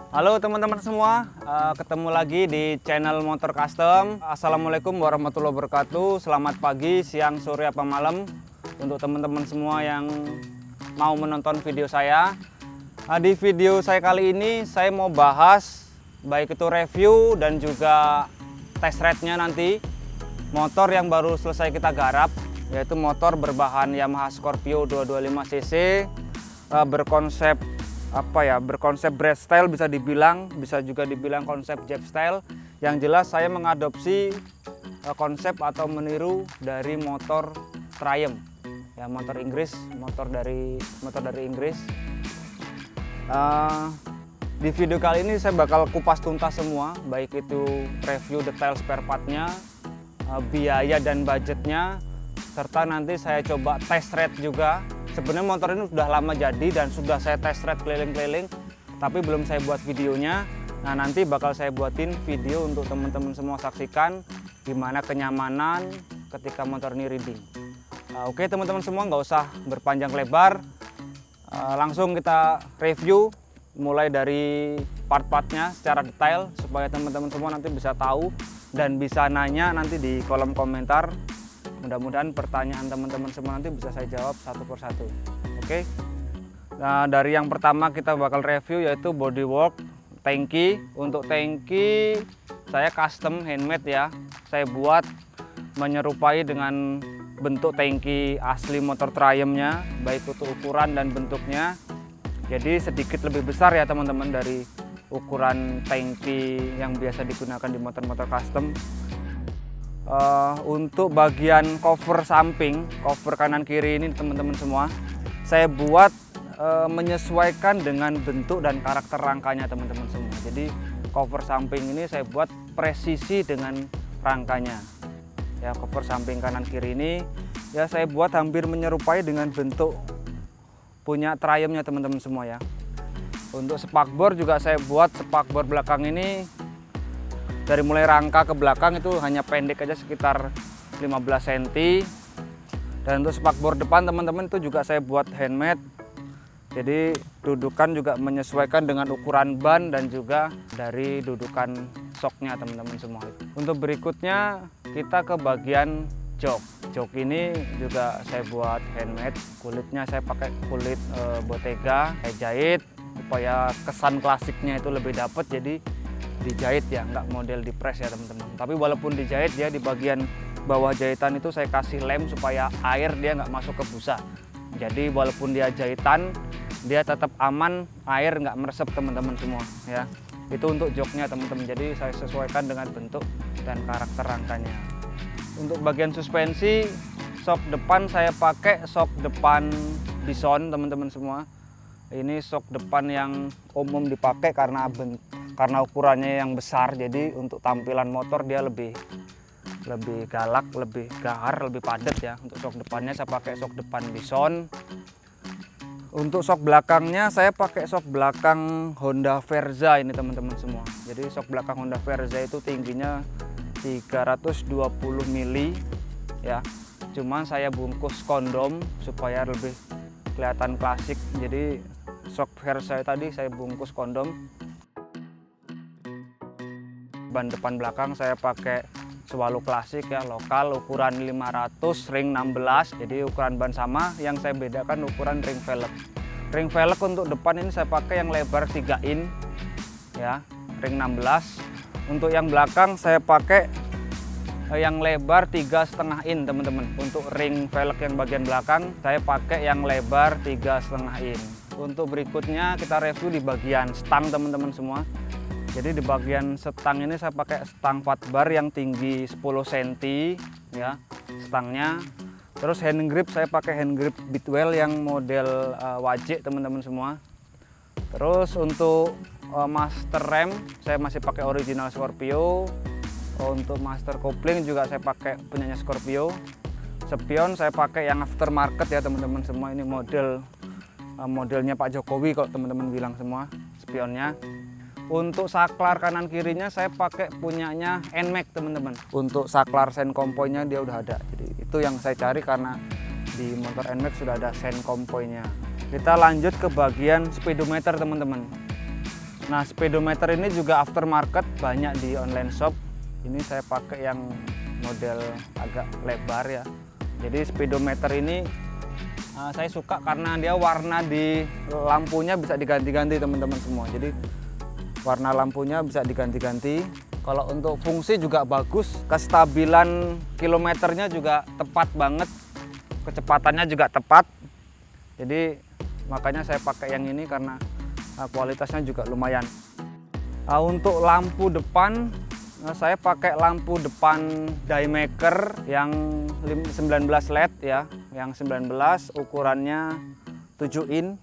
Halo teman-teman semua, ketemu lagi di channel Motor Custom. Assalamualaikum warahmatullahi wabarakatuh. Selamat pagi, siang, sore, apa malam untuk teman-teman semua yang mau menonton video saya. Di video saya kali ini saya mau bahas baik itu review dan juga test ride-nya nanti motor yang baru selesai kita garap, yaitu motor berbahan Yamaha Scorpio 225 cc, berkonsep berkonsep bread style, bisa juga dibilang konsep jab style. Yang jelas saya mengadopsi konsep atau meniru dari motor Triumph, ya, motor Inggris, motor dari Inggris. Di video kali ini saya bakal kupas tuntas semua, baik itu review detail spare partnya, biaya dan budgetnya, serta nanti saya coba test ride juga. Sebenarnya motor ini sudah lama jadi dan sudah saya test ride keliling-keliling, tapi belum saya buat videonya. Nah, nanti bakal saya buatin video untuk teman-teman semua saksikan gimana kenyamanan ketika motor ini riding. Oke teman-teman semua, nggak usah berpanjang lebar, langsung kita review mulai dari part-partnya secara detail supaya teman-teman semua nanti bisa tahu dan bisa nanya nanti di kolom komentar. Mudah-mudahan pertanyaan teman-teman semua nanti bisa saya jawab satu persatu. Oke. Nah, dari yang pertama kita bakal review yaitu bodywork tangki. Untuk tangki saya custom handmade ya. Saya buat menyerupai dengan bentuk tangki asli motor Triumph-nya, baik itu ukuran dan bentuknya. Jadi sedikit lebih besar ya teman-teman dari ukuran tangki yang biasa digunakan di motor-motor custom. Untuk bagian cover samping, cover kanan kiri ini teman-teman semua, saya buat menyesuaikan dengan bentuk dan karakter rangkanya teman-teman semua. Jadi cover samping ini saya buat presisi dengan rangkanya. Ya, cover samping kanan kiri ini ya saya buat hampir menyerupai dengan bentuk punya Triumph-nya teman-teman semua ya. Untuk spakbor juga saya buat spakbor belakang ini dari mulai rangka ke belakang itu hanya pendek aja sekitar 15 cm. Dan untuk spakbor depan teman-teman itu juga saya buat handmade. Jadi dudukan juga menyesuaikan dengan ukuran ban dan juga dari dudukan shocknya teman-teman semua. Untuk berikutnya kita ke bagian jok. Jok ini juga saya buat handmade. Kulitnya saya pakai kulit Bottega. Saya jahit supaya kesan klasiknya itu lebih dapat, jadi dijahit ya, nggak model di press ya teman-teman. Tapi walaupun dijahit, dia di bagian bawah jahitan itu saya kasih lem supaya air dia nggak masuk ke busa. Jadi walaupun dia jahitan, dia tetap aman, air nggak meresap teman-teman semua ya. Itu untuk joknya teman-teman. Jadi saya sesuaikan dengan bentuk dan karakter rangkanya. Untuk bagian suspensi, shock depan saya pakai shock depan Bison teman-teman semua. Ini shock depan yang umum dipakai karena ukurannya yang besar, jadi untuk tampilan motor dia lebih galak, lebih gahar, lebih padat ya. Untuk shock depannya saya pakai shock depan Bison. Untuk shock belakangnya saya pakai shock belakang Honda Verza ini teman-teman semua. Jadi shock belakang Honda Verza itu tingginya 320 mili ya. Cuman saya bungkus kondom supaya lebih kelihatan klasik. Jadi shock Verza tadi saya bungkus kondom. Ban depan belakang saya pakai Swallow klasik ya, lokal, ukuran 500 ring 16. Jadi ukuran ban sama, yang saya bedakan ukuran ring velg. Ring velg untuk depan ini saya pakai yang lebar 3 in ya, ring 16. Untuk yang belakang saya pakai yang lebar 3,5 in teman-teman. Untuk ring velg yang bagian belakang saya pakai yang lebar 3,5 in. Untuk berikutnya kita review di bagian stang teman-teman semua. Jadi di bagian stang ini saya pakai stang fat bar yang tinggi 10 cm ya, stangnya. Terus hand grip saya pakai hand grip Bitwell yang model wajik teman-teman semua. Terus untuk master rem saya masih pakai original Scorpio. Untuk master kopling juga saya pakai punyanya Scorpio. Spion saya pakai yang aftermarket ya teman-teman semua. Ini modelnya Pak Jokowi kalau teman-teman bilang semua spionnya. Untuk saklar kanan kirinya saya pakai punyanya NMAX teman-teman. Untuk saklar sen kompoinya dia udah ada. Jadi itu yang saya cari karena di motor NMAX sudah ada sen kompoinya. Kita lanjut ke bagian speedometer teman-teman. Nah, speedometer ini juga aftermarket, banyak di online shop. Ini saya pakai yang model agak lebar ya. Jadi speedometer ini saya suka karena dia warna di lampunya bisa diganti-ganti teman-teman semua. Jadi warna lampunya bisa diganti-ganti. Kalau untuk fungsi juga bagus, kestabilan kilometernya juga tepat banget, kecepatannya juga tepat. Jadi makanya saya pakai yang ini karena kualitasnya juga lumayan. Untuk lampu depan, saya pakai lampu depan Daymaker yang 19 LED ya, yang 19 ukurannya 7 in.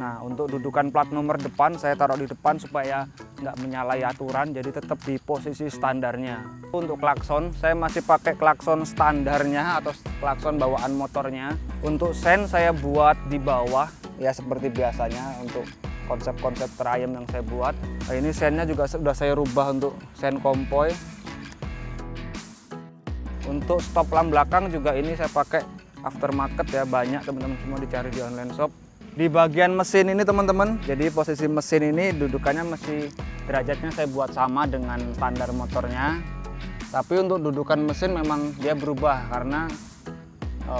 Nah, untuk dudukan plat nomor depan saya taruh di depan supaya nggak menyalahi aturan, jadi tetap di posisi standarnya. Untuk klakson, saya masih pakai klakson standarnya atau klakson bawaan motornya. Untuk sen saya buat di bawah ya seperti biasanya untuk konsep-konsep Triumph yang saya buat. Nah, ini sennya juga sudah saya rubah untuk sen konvoy. Untuk stop lamp belakang juga ini saya pakai aftermarket ya, banyak teman-teman semua dicari di online shop. Di bagian mesin ini teman-teman, jadi posisi mesin ini dudukannya masih derajatnya saya buat sama dengan standar motornya. Tapi untuk dudukan mesin memang dia berubah karena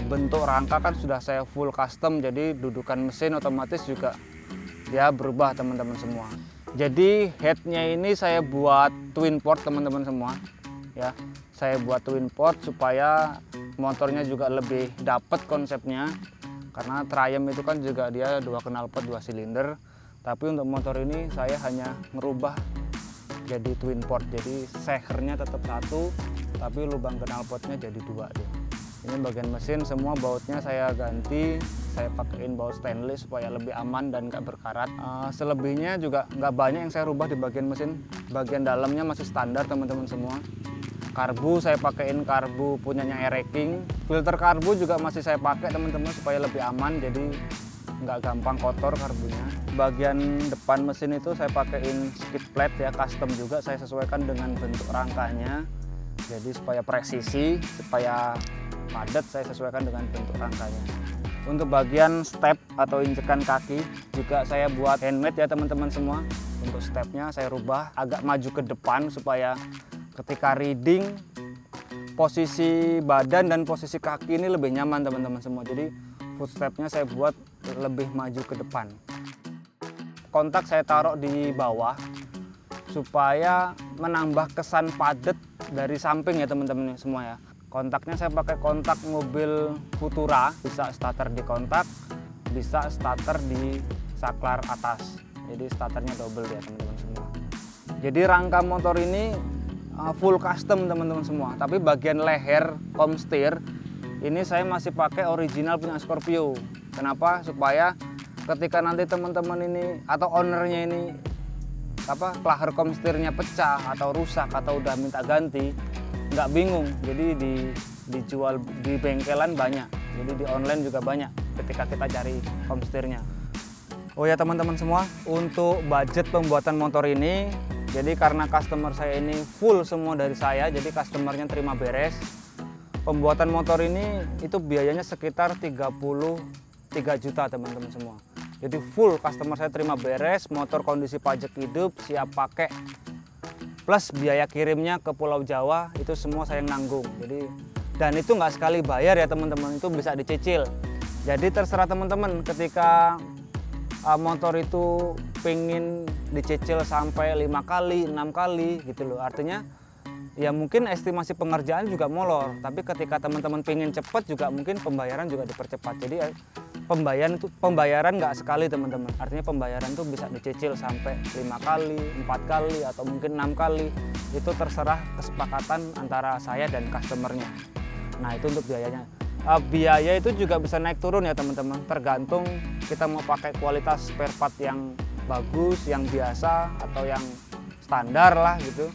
bentuk rangka kan sudah saya full custom, jadi dudukan mesin otomatis juga dia berubah teman-teman semua. Jadi headnya ini saya buat twin port teman-teman semua ya. Saya buat twin port supaya motornya juga lebih dapat konsepnya. Karena Triumph itu kan juga dia 2 knalpot 2 silinder. Tapi untuk motor ini saya hanya merubah jadi twin port. Jadi sehernya tetap satu, tapi lubang knalpotnya jadi 2 deh. Ini bagian mesin semua bautnya saya ganti, saya pakaiin baut stainless supaya lebih aman dan nggak berkarat. Selebihnya juga nggak banyak yang saya rubah di bagian mesin. Bagian dalamnya masih standar teman-teman semua. Karbu saya pakaiin karbu punyanya Ereking. Filter karbu juga masih saya pakai teman-teman supaya lebih aman, jadi nggak gampang kotor karbunya. Bagian depan mesin itu saya pakaiin skid plate ya, custom juga saya sesuaikan dengan bentuk rangkanya. Jadi supaya presisi, supaya padat saya sesuaikan dengan bentuk rangkanya. Untuk bagian step atau injekan kaki juga saya buat handmade ya teman-teman semua. Untuk stepnya saya rubah agak maju ke depan supaya ketika riding posisi badan dan posisi kaki ini lebih nyaman teman-teman semua. Jadi footstepnya saya buat lebih maju ke depan. Kontak saya taruh di bawah supaya menambah kesan padat dari samping ya teman-teman semua ya. Kontaknya saya pakai kontak mobil Futura, bisa starter di kontak, bisa starter di saklar atas. Jadi starternya double ya teman-teman semua. Jadi rangka motor ini full custom teman-teman semua. Tapi bagian leher komstir ini saya masih pakai original punya Scorpio. Kenapa? Supaya ketika nanti teman-teman ini atau ownernya ini klaher komstirnya pecah atau rusak atau udah minta ganti, nggak bingung. Jadi dijual di bengkelan banyak, jadi di online juga banyak ketika kita cari komstirnya. Oh ya teman-teman semua, untuk budget pembuatan motor ini, jadi karena customer saya ini full semua dari saya, jadi customernya terima beres. Pembuatan motor ini itu biayanya sekitar 33 juta teman-teman semua. Jadi full customer saya terima beres, motor kondisi pajak hidup, siap pakai. Plus biaya kirimnya ke Pulau Jawa itu semua saya yang nanggung. Jadi dan itu nggak sekali bayar ya teman-teman, itu bisa dicicil. Jadi terserah teman-teman ketika motor itu pengen dicicil sampai 5 kali, 6 kali gitu loh. Artinya ya mungkin estimasi pengerjaan juga molor, tapi ketika teman-teman pengen cepat juga mungkin pembayaran juga dipercepat. Jadi pembayaran nggak sekali teman-teman, artinya pembayaran tuh bisa dicicil sampai 5 kali, 4 kali atau mungkin 6 kali. Itu terserah kesepakatan antara saya dan customernya. Nah itu untuk biayanya. Biaya itu juga bisa naik turun ya teman-teman, tergantung kita mau pakai kualitas spare part yang bagus, yang biasa atau yang standar lah gitu.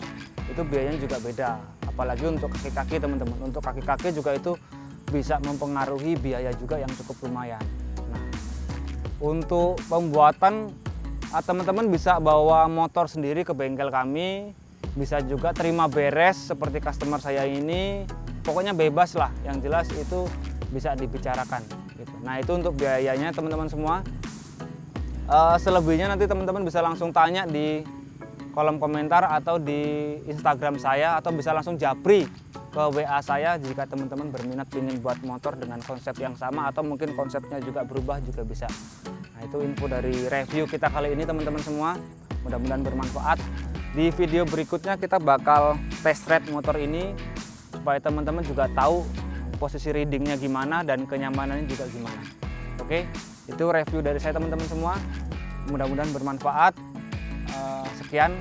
Itu biayanya juga beda, apalagi untuk kaki-kaki teman-teman. Untuk kaki-kaki juga itu bisa mempengaruhi biaya juga yang cukup lumayan. Nah, untuk pembuatan teman-teman bisa bawa motor sendiri ke bengkel kami, bisa juga terima beres seperti customer saya ini. Pokoknya bebas lah, yang jelas itu bisa dibicarakan gitu. Nah itu untuk biayanya teman-teman semua. Selebihnya nanti teman-teman bisa langsung tanya di kolom komentar atau di Instagram saya, atau bisa langsung japri ke WA saya jika teman-teman berminat ingin buat motor dengan konsep yang sama atau mungkin konsepnya juga berubah juga bisa. Nah, itu info dari review kita kali ini teman-teman semua, mudah-mudahan bermanfaat. Di video berikutnya kita bakal test ride motor ini supaya teman-teman juga tahu posisi readingnya gimana dan kenyamanannya juga gimana. Oke, itu review dari saya teman-teman semua, mudah-mudahan bermanfaat. Sekian,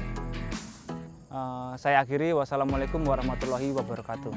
saya akhiri. Wassalamualaikum warahmatullahi wabarakatuh.